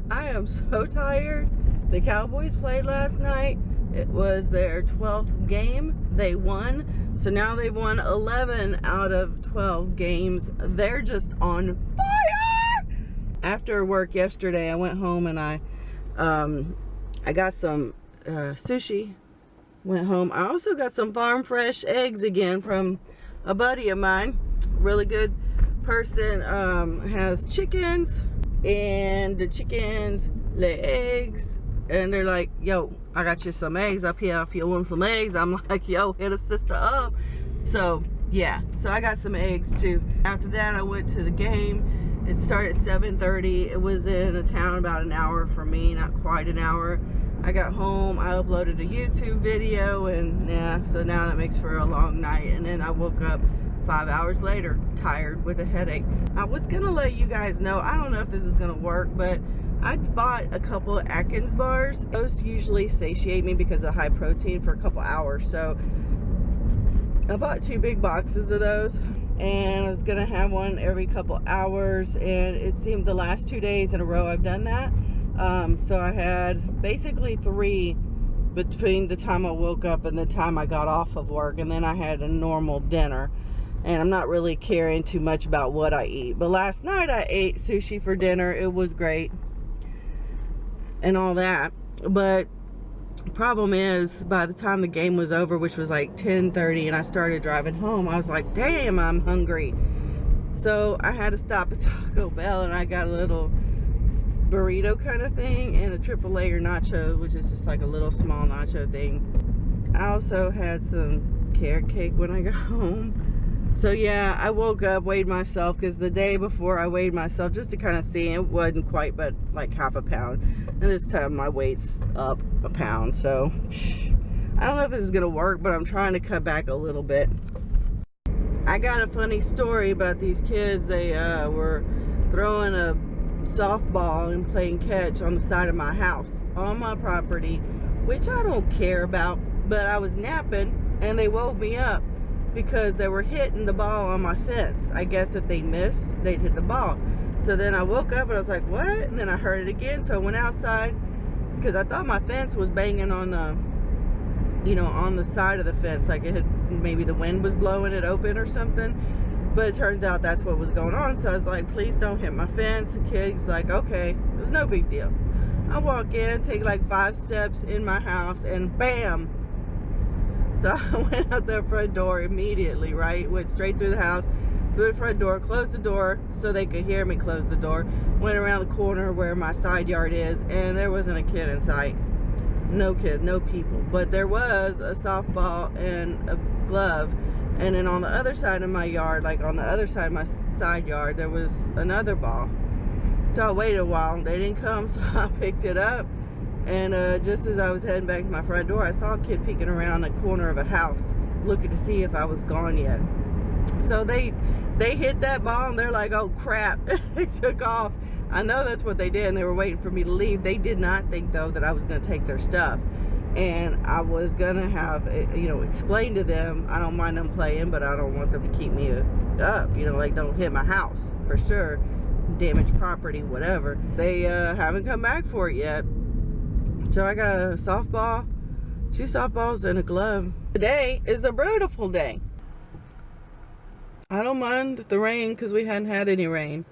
I am so tired. The Cowboys played last night. It was their 12th game. They won. So now they've won 11 out of 12 games. They're just on fire. After work yesterday, I went home and I got some sushi. Went home. I also got some farm fresh eggs again from a buddy of mine. Really good person. Has chickens, and the chickens lay eggs, and they're like, yo, I got you some eggs up here if you want some eggs. I'm like, yo, hit a sister up. So yeah, so I got some eggs too. After that, I went to the game. It started at 7:30. It was in a town about an hour for me, not quite an hour. I got home, I uploaded a YouTube video, and yeah, so now that makes for a long night. And then I woke up 5 hours later, tired with a headache. I was gonna let you guys know, I don't know if this is gonna work, but I bought a couple of Atkins bars. Those usually satiate me because of high protein for a couple hours. So I bought 2 big boxes of those, and I was gonna have one every couple hours, and it seemed the last 2 days in a row I've done that. So I had basically 3 between the time I woke up and the time I got off of work, and then I had a normal dinner. And I'm not really caring too much about what I eat. But last night I ate sushi for dinner. It was great and all that. But the problem is, by the time the game was over, which was like 10:30, and I started driving home, I was like, damn, I'm hungry. So I had to stop at Taco Bell, and I got a little burrito kind of thing and a triple layer nacho, which is just like a little small nacho thing. I also had some carrot cake when I got home. So yeah, I woke up, weighed myself, because the day before I weighed myself just to kind of see, it wasn't quite, but like half a pound. And this time my weight's up a pound. So I don't know if this is gonna work, but I'm trying to cut back a little bit. I got a funny story about these kids. They were throwing a softball and playing catch on the side of my house on my property, which I don't care about, but I was napping and they woke me up because they were hitting the ball on my fence. I guess if they missed, they'd hit the ball. So then I woke up and I was like, what? And then I heard it again. So I went outside because I thought my fence was banging on the, you know, on the side of the fence, like it had, maybe the wind was blowing it open or something. But it turns out that's what was going on. So I was like, please don't hit my fence. The kid's like, okay. It was no big deal. I walk in, take like 5 steps in my house, and bam. So I went out the front door immediately, right? Went straight through the house, through the front door, closed the door so they could hear me close the door. Went around the corner where my side yard is, and there wasn't a kid in sight. No kids, no people. But there was a softball and a glove. And then on the other side of my yard, like on the other side of my side yard, there was another ball. So I waited a while. They didn't come, so I picked it up. And just as I was heading back to my front door, I saw a kid peeking around the corner of a house, looking to see if I was gone yet. So they hit that ball, and they're like, oh crap. They took off. I know that's what they did, and they were waiting for me to leave. They did not think, though, that I was going to take their stuff. And I was gonna have, you know, explain to them, I don't mind them playing, but I don't want them to keep me up, you know, like don't hit my house for sure, damage property, whatever. They haven't come back for it yet. So I got a softball, 2 softballs, and a glove. Today is a beautiful day. I don't mind the rain because we hadn't had any rain.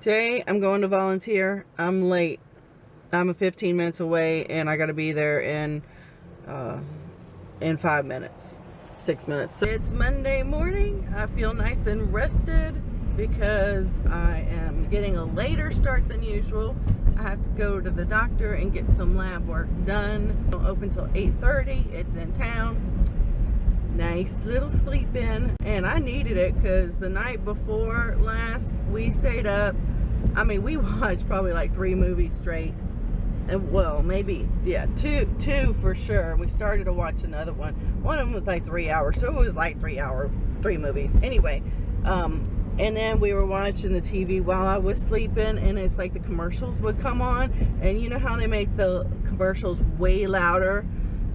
Today I'm going to volunteer. I'm late. I'm 15 minutes away, and I got to be there in 5 minutes, 6 minutes. It's Monday morning. I feel nice and rested because I am getting a later start than usual. I have to go to the doctor and get some lab work done. It'll open till 8:30. It's in town. Nice little sleep in, and I needed it because the night before last we stayed up. I mean, we watched probably like 3 movies straight. And well, maybe, yeah, two for sure. We started to watch another one. One of them was like 3 hours, so it was like 3 movies. Anyway, and then we were watching the TV while I was sleeping, and it's like the commercials would come on, and you know how they make the commercials way louder?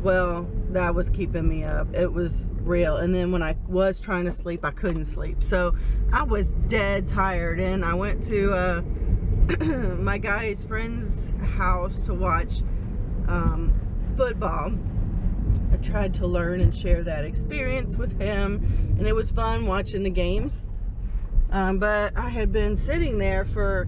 Well, that was keeping me up. It was real. And then when I was trying to sleep, I couldn't sleep. So I was dead tired, and I went to my guy's friend's house to watch football. I tried to learn and share that experience with him, and it was fun watching the games. But I had been sitting there for,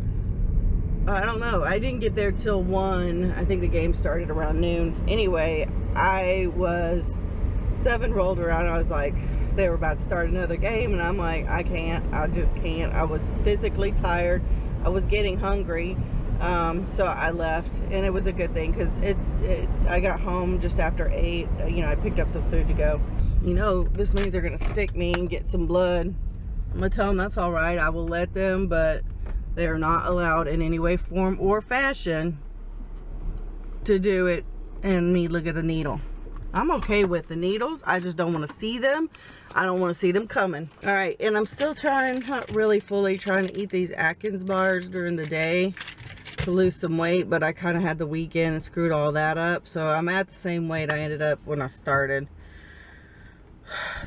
I don't know, I didn't get there till 1. I think the game started around noon. Anyway, I was 7 rolled around. I was like, they were about to start another game, and I'm like, I just can't. I was physically tired. I was getting hungry. So I left, and it was a good thing because I got home just after 8. You know, I picked up some food to go. You know, this means they're gonna stick me and get some blood. I'm gonna tell them that's all right. I will let them, but they're not allowed in any way, form, or fashion to do it and me look at the needle. I'm okay with the needles. I just don't want to see them. I don't want to see them coming. All right, and I'm still trying, not really fully trying to eat these Atkins bars during the day to lose some weight, but I kind of had the weekend and screwed all that up. So I'm at the same weight I ended up when I started.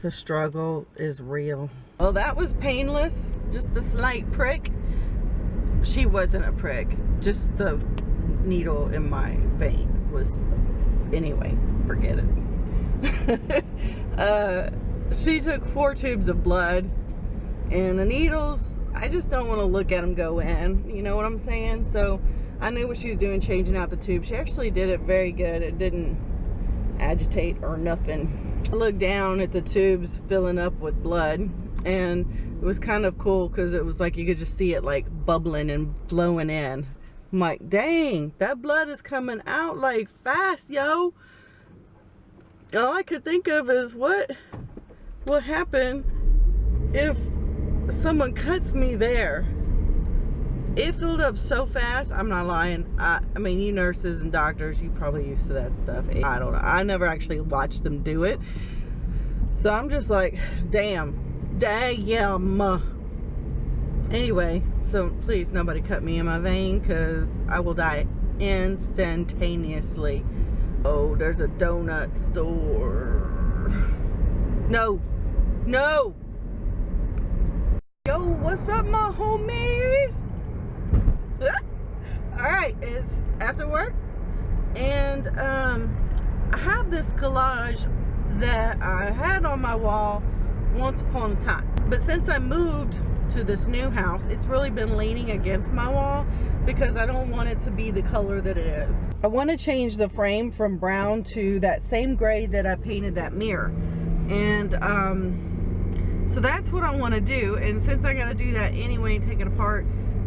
The struggle is real. Well, that was painless. Just a slight prick. She wasn't a prick. Just the needle in my vein was... Anyway, forget it. She took 4 tubes of blood, and the needles, I just don't want to look at them go in. You know what I'm saying? So I knew what she was doing, changing out the tube. She actually did it very good. It didn't agitate or nothing. I looked down at the tubes filling up with blood, and it was kind of cool because it was like you could just see it like bubbling and flowing in. I'm like, dang, that blood is coming out like fast, yo. All I could think of is what happened if someone cuts me there. It filled up so fast. I'm not lying. I mean, you nurses and doctors, you probably used to that stuff. I don't know. I never actually watched them do it. So I'm just like, damn. Anyway, so please nobody cut me in my vein because I will die instantaneously. Oh, there's a donut store. No. No. Yo, what's up, my homies? Alright, it's after work, and I have this collage that I had on my wall once upon a time, but since I moved to this new house, it's really been leaning against my wall because I don't want it to be the color that it is. I want to change the frame from brown to that same gray that I painted that mirror, and so that's what I want to do. And since I got to do that anyway, take it apart,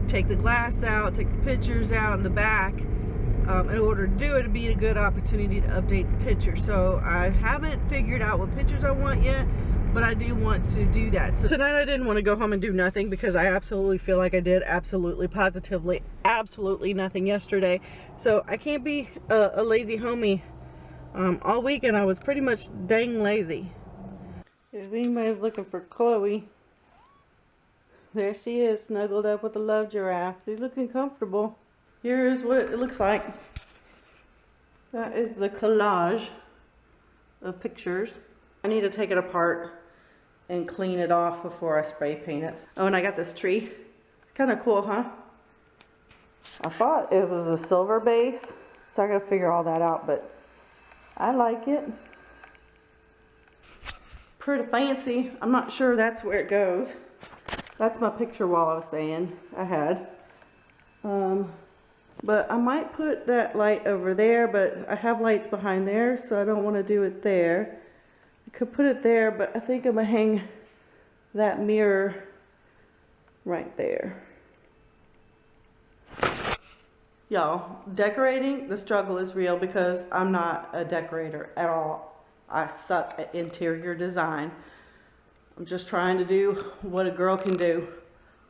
take the glass out, take the pictures out in the back, in order to do it, it'd be a good opportunity to update the picture. So I haven't figured out what pictures I want yet, but I do want to do that. So tonight I didn't want to go home and do nothing because I absolutely feel like I did absolutely, positively, absolutely nothing yesterday. So I can't be a lazy homie. All weekend I was pretty much dang lazy. If anybody's looking for Chloe, there she is, snuggled up with the love giraffe. She's looking comfortable. Here is what it looks like. That is the collage of pictures. I need to take it apart and clean it off before I spray paint it. Oh, and I got this tree. Kind of cool, huh? I thought it was a silver base, so I gotta figure all that out, but I like it. Pretty fancy. I'm not sure that's where it goes. That's my picture wall I was saying I had. But I might put that light over there, but I have lights behind there, so I don't want to do it there. I could put it there, but I think I'm going to hang that mirror right there. Y'all, decorating, the struggle is real because I'm not a decorator at all. I suck at interior design. I'm just trying to do what a girl can do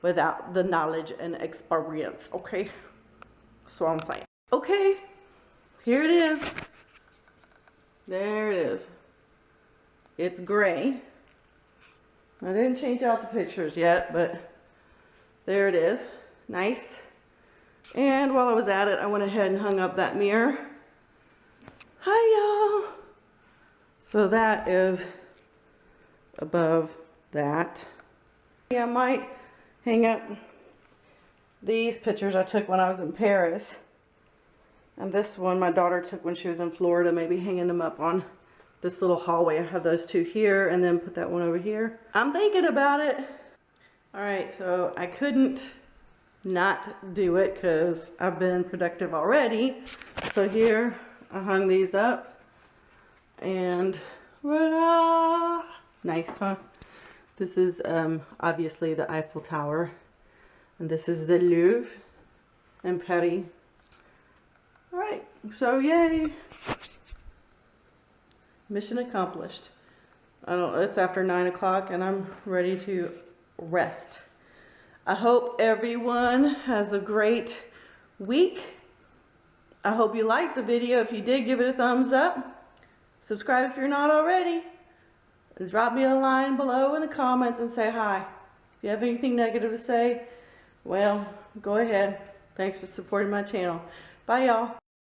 without the knowledge and experience, okay? That's what I'm saying. Okay, here it is. There it is. It's gray. I didn't change out the pictures yet, but there it is. Nice. And while I was at it, I went ahead and hung up that mirror. Hi, y'all. So that is above that. Yeah, I might hang up These pictures I took when I was in Paris. And this one my daughter took when she was in Florida, maybe hanging them up on this little hallway. I have those two here and then put that one over here. I'm thinking about it. All right, so I couldn't not do it because I've been productive already. So here I hung these up and voila! Nice, huh? This is obviously the Eiffel Tower, and this is the Louvre in Paris. All right, so yay! Mission accomplished. It's after 9 o'clock and I'm ready to rest. I hope everyone has a great week. I hope you liked the video. If you did, give it a thumbs up. Subscribe if you're not already. And drop me a line below in the comments and say hi. If you have anything negative to say, well, go ahead. Thanks for supporting my channel. Bye, y'all.